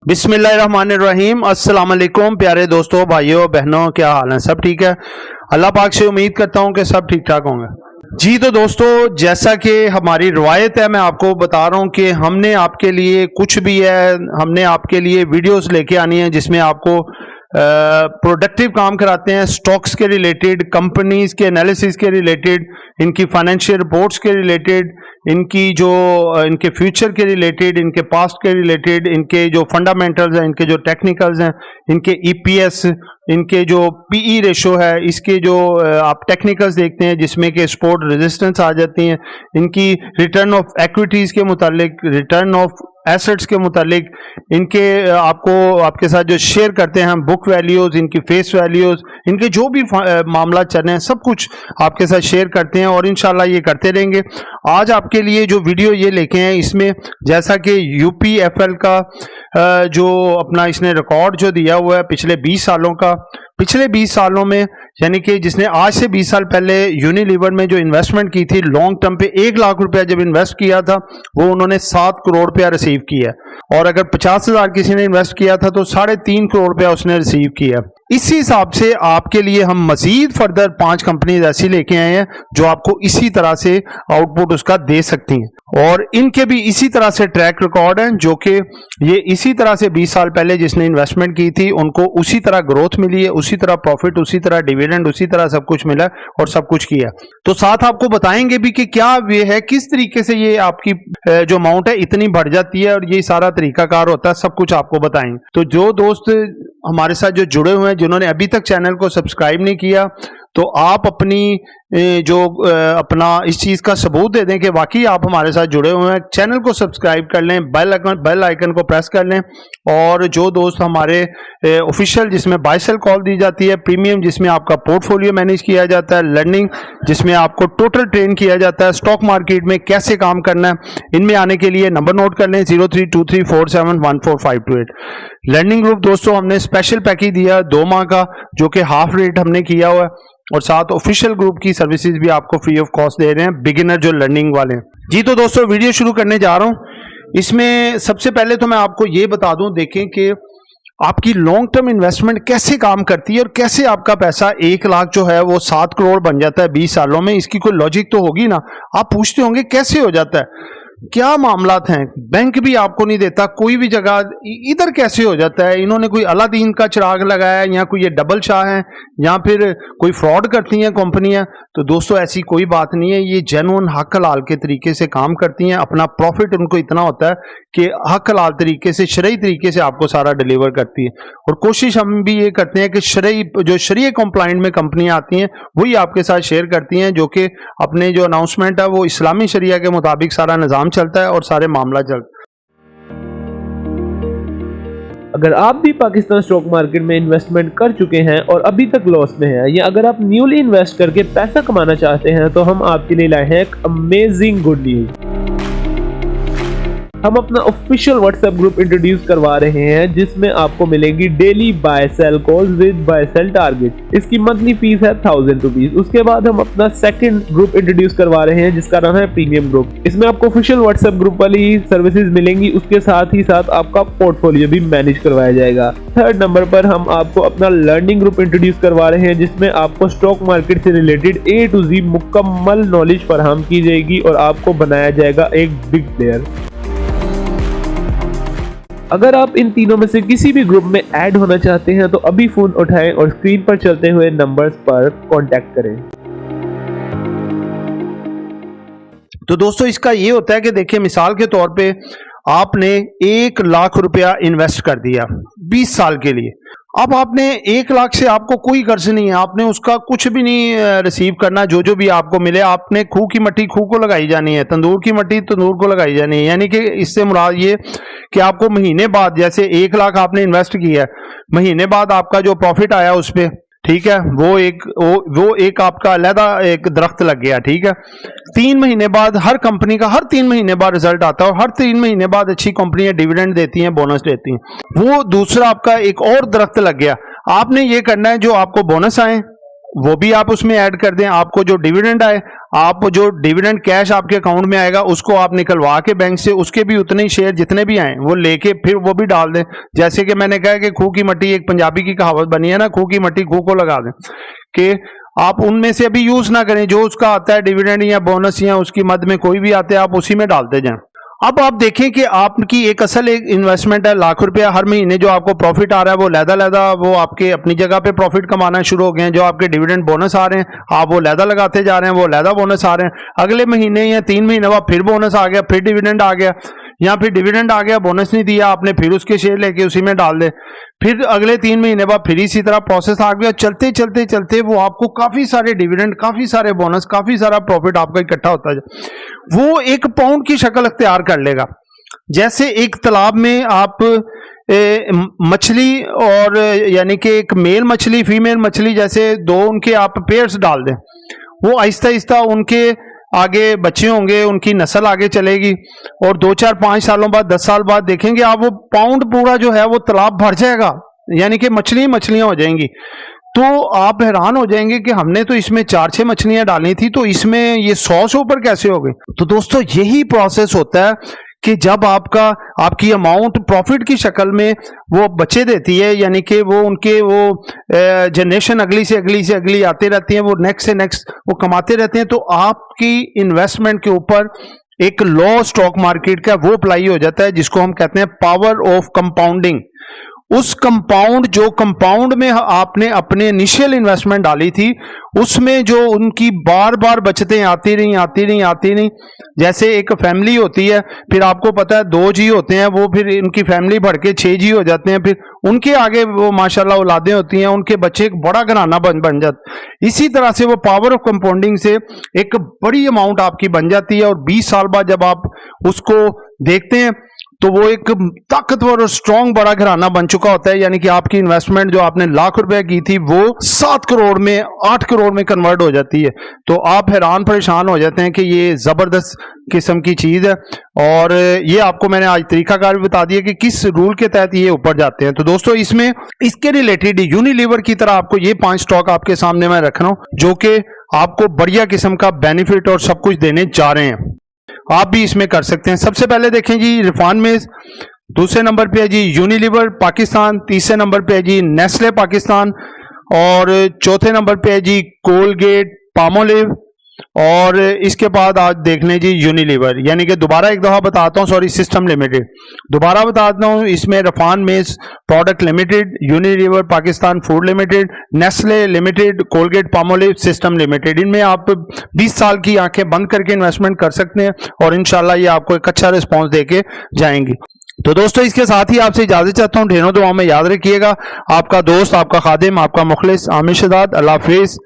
बिस्मिल्लाहिर्रहमानिर्रहीम। अस्सलाम वालेकुम प्यारे दोस्तों, भाइयों बहनों, क्या हाल है? सब ठीक है? अल्लाह पाक से उम्मीद करता हूं कि सब ठीक ठाक होंगे। जी तो दोस्तों, जैसा कि हमारी रवायत है, मैं आपको बता रहा हूं कि हमने आपके लिए कुछ भी है, हमने आपके लिए वीडियोस लेके आनी है जिसमें आपको प्रोडक्टिव काम कराते हैं, स्टॉक्स के रिलेटेड, कंपनीज के एनालिसिस के रिलेटेड, इनकी फाइनेंशियल रिपोर्ट्स के रिलेटेड, इनकी जो इनके फ्यूचर के रिलेटेड, इनके पास्ट के रिलेटेड, इनके जो फंडामेंटल्स हैं, इनके जो टेक्निकल्स हैं, इनके ईपीएस, इनके जो पीई रेशो है, इसके जो आप टेक्निकल्स देखते हैं जिसमें कि सपोर्ट रेजिस्टेंस आ जाती हैं, इनकी रिटर्न ऑफ इक्विटीज के मुतालिक, रिटर्न ऑफ एसेट्स के मुतालिक, इनके आपको आपके साथ जो शेयर करते हैं हम बुक वैल्यूज, इनकी फेस वैल्यूज, इनके जो भी मामला चल रहे हैं सब कुछ आपके साथ शेयर करते हैं और इंशाल्लाह ये करते रहेंगे। आज आपके लिए जो वीडियो ये लेके हैं, इसमें जैसा कि यूपीएफएल का जो अपना इसने रिकॉर्ड जो दिया हुआ है पिछले 20 सालों का, पिछले 20 सालों में यानी कि जिसने आज से 20 साल पहले यूनिलीवर में जो इन्वेस्टमेंट की थी लॉन्ग टर्म पे 1 लाख रुपया जब इन्वेस्ट किया था, वो उन्होंने 7 करोड़ रुपया रिसीव किया, और अगर 50,000 किसी ने इन्वेस्ट किया था तो 3.5 करोड़ रुपया उसने रिसीव किया। इसी हिसाब से आपके लिए हम मजीद फर्दर 5 कंपनीज ऐसी लेके आए हैं जो आपको इसी तरह से आउटपुट उसका दे सकती हैं, और इनके भी इसी तरह से ट्रैक रिकॉर्ड हैं, जो कि ये इसी तरह से 20 साल पहले जिसने इन्वेस्टमेंट की थी उनको उसी तरह ग्रोथ मिली है, उसी तरह प्रॉफिट, उसी तरह डिविडेंड, उसी तरह सब कुछ मिला और सब कुछ किया। तो साथ आपको बताएंगे भी कि क्या ये है, किस तरीके से ये आपकी जो अमाउंट है इतनी बढ़ जाती है, और ये सारा तरीकाकार होता है, सब कुछ आपको बताएंगे। तो जो दोस्त हमारे साथ जो जुड़े हुए हैं, जिन्होंने अभी तक चैनल को सब्सक्राइब नहीं किया, तो आप अपनी जो अपना इस चीज़ का सबूत दे दें कि वाकई आप हमारे साथ जुड़े हुए हैं। चैनल को सब्सक्राइब कर लें, बेल आइकन को प्रेस कर लें, और जो दोस्त हमारे ऑफिशियल जिसमें बाय सेल कॉल दी जाती है, प्रीमियम जिसमें आपका पोर्टफोलियो मैनेज किया जाता है, लर्निंग जिसमें आपको टोटल ट्रेन किया जाता है, स्टॉक मार्केट में कैसे काम करना है, इनमें आने के लिए नंबर नोट कर लें 0323471458। लर्निंग ग्रुप दोस्तों हमने स्पेशल पैकेज दिया 2 माह का, जो कि हाफ रेट हमने किया हुआ है, और साथ ऑफिशियल ग्रुप की सर्विसेज भी आपको फ्री ऑफ कॉस्ट दे रहे हैं, बिगिनर जो लर्निंग वाले हैं। जी तो दोस्तों, वीडियो शुरू करने जा रहा हूं। इसमें सबसे पहले तो मैं आपको ये बता दूं, देखें कि आपकी लॉन्ग टर्म इन्वेस्टमेंट कैसे काम करती है और कैसे आपका पैसा 1 लाख जो है वो 7 करोड़ बन जाता है 20 सालों में। इसकी कोई लॉजिक तो होगी ना। आप पूछते होंगे कैसे हो जाता है, क्या मामलात हैं, बैंक भी आपको नहीं देता, कोई भी जगह इधर कैसे हो जाता है, इन्होंने कोई अलादीन का चिराग लगाया है, या कोई ये डबल शाह है, या फिर कोई फ्रॉड करती हैं कंपनियां। तो दोस्तों ऐसी कोई बात नहीं है, ये जेन्युइन हक हलाल के तरीके से काम करती हैं। अपना प्रॉफिट उनको इतना होता है कि हक हलाल तरीके से, शरई तरीके से आपको सारा डिलीवर करती है, और कोशिश हम भी ये करते हैं कि जो शरीय कंप्लाइंट में कंपनियां आती हैं वही आपके साथ शेयर करती हैं, जो कि अपने जो अनाउंसमेंट है वो इस्लामी शरिया के मुताबिक सारा निज़ाम चलता है और सारे मामला चलता है। अगर आप भी पाकिस्तान स्टॉक मार्केट में इन्वेस्टमेंट कर चुके हैं और अभी तक लॉस में हैं, या अगर आप न्यूली इन्वेस्ट करके पैसा कमाना चाहते हैं, तो हम आपके लिए लाए हैं एक अमेजिंग गुड न्यूज। हम अपना ऑफिशियल व्हाट्सएप ग्रुप इंट्रोड्यूस करवा रहे हैं, जिसमें आपको मिलेंगी daily buy sell calls with buy sell target. इसकी मंथली फीस है 1000 रुपीज। उसके बाद हम अपना सेकंड ग्रुप इंट्रोड्यूस करवा रहे हैं जिसका नाम है प्रीमियम ग्रुप। इसमें आपको ऑफिशियल व्हाट्सएप ग्रुप वाली सर्विसेज मिलेंगी, उसके साथ ही साथ आपका पोर्टफोलियो भी मैनेज करवाया जाएगा। थर्ड नंबर पर हम आपको अपना लर्निंग ग्रुप इंट्रोड्यूस करवा रहे हैं, जिसमें आपको स्टॉक मार्केट से रिलेटेड A to Z मुकम्मल नॉलेज फराहम की जाएगी और आपको बनाया जाएगा एक बिग प्लेयर। अगर आप इन तीनों में से किसी भी ग्रुप में ऐड होना चाहते हैं तो अभी फोन उठाएं और स्क्रीन पर चलते हुए नंबर्स पर कांटेक्ट करें। तो दोस्तों इसका ये होता है कि देखिए, मिसाल के तौर पे आपने 1 लाख रुपया इन्वेस्ट कर दिया 20 साल के लिए। अब आपने 1 लाख से आपको कोई कर्ज नहीं है, आपने उसका कुछ भी नहीं रिसीव करना, जो भी आपको मिले आपने खूह की मट्टी खूह को लगाई जानी है, तंदूर की मट्टी तंदूर को लगाई जानी है। यानी कि इससे मुराद ये कि आपको महीने बाद, जैसे 1 लाख आपने इन्वेस्ट किया है, महीने बाद आपका जो प्रॉफिट आया उस पर, ठीक है, वो एक आपका अलहदा एक दरख्त लग गया, ठीक है। 3 महीने बाद हर कंपनी का हर 3 महीने बाद रिजल्ट आता है, और हर 3 महीने बाद अच्छी कंपनियां डिविडेंड देती हैं, बोनस देती हैं। वो दूसरा आपका एक और दरख्त लग गया। आपने ये करना है, जो आपको बोनस आए वो भी आप उसमें ऐड कर दें, आपको जो डिविडेंड आए आप जो डिविडेंड कैश आपके अकाउंट में आएगा उसको आप निकलवा के बैंक से उसके भी उतने ही शेयर जितने भी आए वो लेके फिर वो भी डाल दें। जैसे कि मैंने कहा कि खूह की मट्टी, एक पंजाबी की कहावत बनी है ना, खूह की मट्टी खूह को लगा दें, कि आप उनमें से अभी यूज ना करें, जो उसका आता है डिविडेंड या बोनस या उसकी मद में कोई भी आते हैं आप उसी में डालते जाएं। अब आप देखें कि आपकी एक असल एक इन्वेस्टमेंट है, लाख रुपया हर महीने जो आपको प्रॉफिट आ रहा है वो लहदा वो आपके अपनी जगह पे प्रॉफिट कमाना शुरू हो गए हैं। जो आपके डिविडेंड बोनस आ रहे हैं आप वो लहदा लगाते जा रहे हैं, वो लहदा बोनस आ रहे हैं। अगले महीने या 3 महीने बाद फिर बोनस आ गया, फिर डिविडेंड आ गया, या फिर डिविडेंड आ गया बोनस नहीं दिया आपने, फिर उसके शेयर लेके उसी में डाल दे, फिर अगले 3 महीने बाद फिर इसी तरह प्रोसेस आ गया। चलते चलते चलते वो आपको काफी सारे डिविडेंड, काफी सारे बोनस, काफी सारा प्रॉफिट आपका इकट्ठा होता है। वो एक पाउंड की शक्ल अख्तियार कर लेगा। जैसे एक तालाब में आप मछली और यानी कि एक मेल मछली फीमेल मछली जैसे दो उनके आप पेयर्स डाल दें, वो आहिस्ता आहिस्ता उनके आगे बच्चे होंगे, उनकी नस्ल आगे चलेगी और 2, 4, 5 सालों बाद 10 साल बाद देखेंगे आप वो पाउंड पूरा जो है वो तालाब भर जाएगा, यानी कि मछलियां हो जाएंगी। तो आप हैरान हो जाएंगे कि हमने तो इसमें 4-6 मछलियां डाली थी तो इसमें ये 100 से ऊपर कैसे हो गई। तो दोस्तों यही प्रोसेस होता है कि जब आपकी अमाउंट प्रॉफिट की शक्ल में वो बच्चे देती है, यानी कि वो उनके वो जनरेशन अगली से अगली आते रहती है, वो नेक्स्ट से नेक्स्ट वो कमाते रहते हैं, तो आपकी इन्वेस्टमेंट के ऊपर एक लॉ स्टॉक मार्केट का वो अप्लाई हो जाता है जिसको हम कहते हैं पावर ऑफ कंपाउंडिंग। उस कंपाउंड में आपने अपने इनिशियल इन्वेस्टमेंट डाली थी उसमें जो उनकी बार बार बचतें आती रही। जैसे एक फैमिली होती है, फिर आपको पता है 2 जी होते हैं, वो फिर उनकी फैमिली बढ़ के 6 जी हो जाते हैं, फिर उनके आगे वो माशाल्लाह औलादें होती हैं, उनके बच्चे एक बड़ा घराना बन जाते। इसी तरह से वो पावर ऑफ कंपाउंडिंग से एक बड़ी अमाउंट आपकी बन जाती है और 20 साल बाद जब आप उसको देखते हैं तो वो एक ताकतवर और स्ट्रॉन्ग बड़ा घराना बन चुका होता है, यानी कि आपकी इन्वेस्टमेंट जो आपने लाख रुपए की थी वो 7 करोड़ में 8 करोड़ में कन्वर्ट हो जाती है। तो आप हैरान परेशान हो जाते हैं कि ये जबरदस्त किस्म की चीज है। और ये आपको मैंने आज तरीकाकार भी बता दिया कि किस रूल के तहत ये ऊपर जाते हैं। तो दोस्तों इसमें इसके रिलेटेड यूनिलीवर की तरह आपको ये 5 स्टॉक आपके सामने मैं रख रहा हूं जो कि आपको बढ़िया किस्म का बेनिफिट और सब कुछ देने जा रहे हैं, आप भी इसमें कर सकते हैं। सबसे पहले देखें जी रिफान मेज, दूसरे नंबर पे है जी यूनिलीवर पाकिस्तान, तीसरे नंबर पे है जी नेस्ले पाकिस्तान और चौथे नंबर पे है जी कोलगेट पामोलिव और इसके बाद आज देख लें जी यूनिलीवर, यानी कि दोबारा एक दफा बताता हूं, सॉरी सिस्टम लिमिटेड, दोबारा बताता हूं, इसमें रिफान मेज product limited, Unilever Pakistan food limited, Nestle limited, Colgate Palmolive system limited, इनमें आप 20 साल की आंखें बंद करके इन्वेस्टमेंट कर सकते हैं और इंशाल्लाह ये आपको एक अच्छा रिस्पॉन्स देके जाएंगी। तो दोस्तों इसके साथ ही आपसे इजाजत चाहता हूं, ढेरों दुआओं में याद रखिएगा। आपका दोस्त, आपका खादिम, आपका मुखलिस आमिर शहजाद। अल्लाह हाफिज।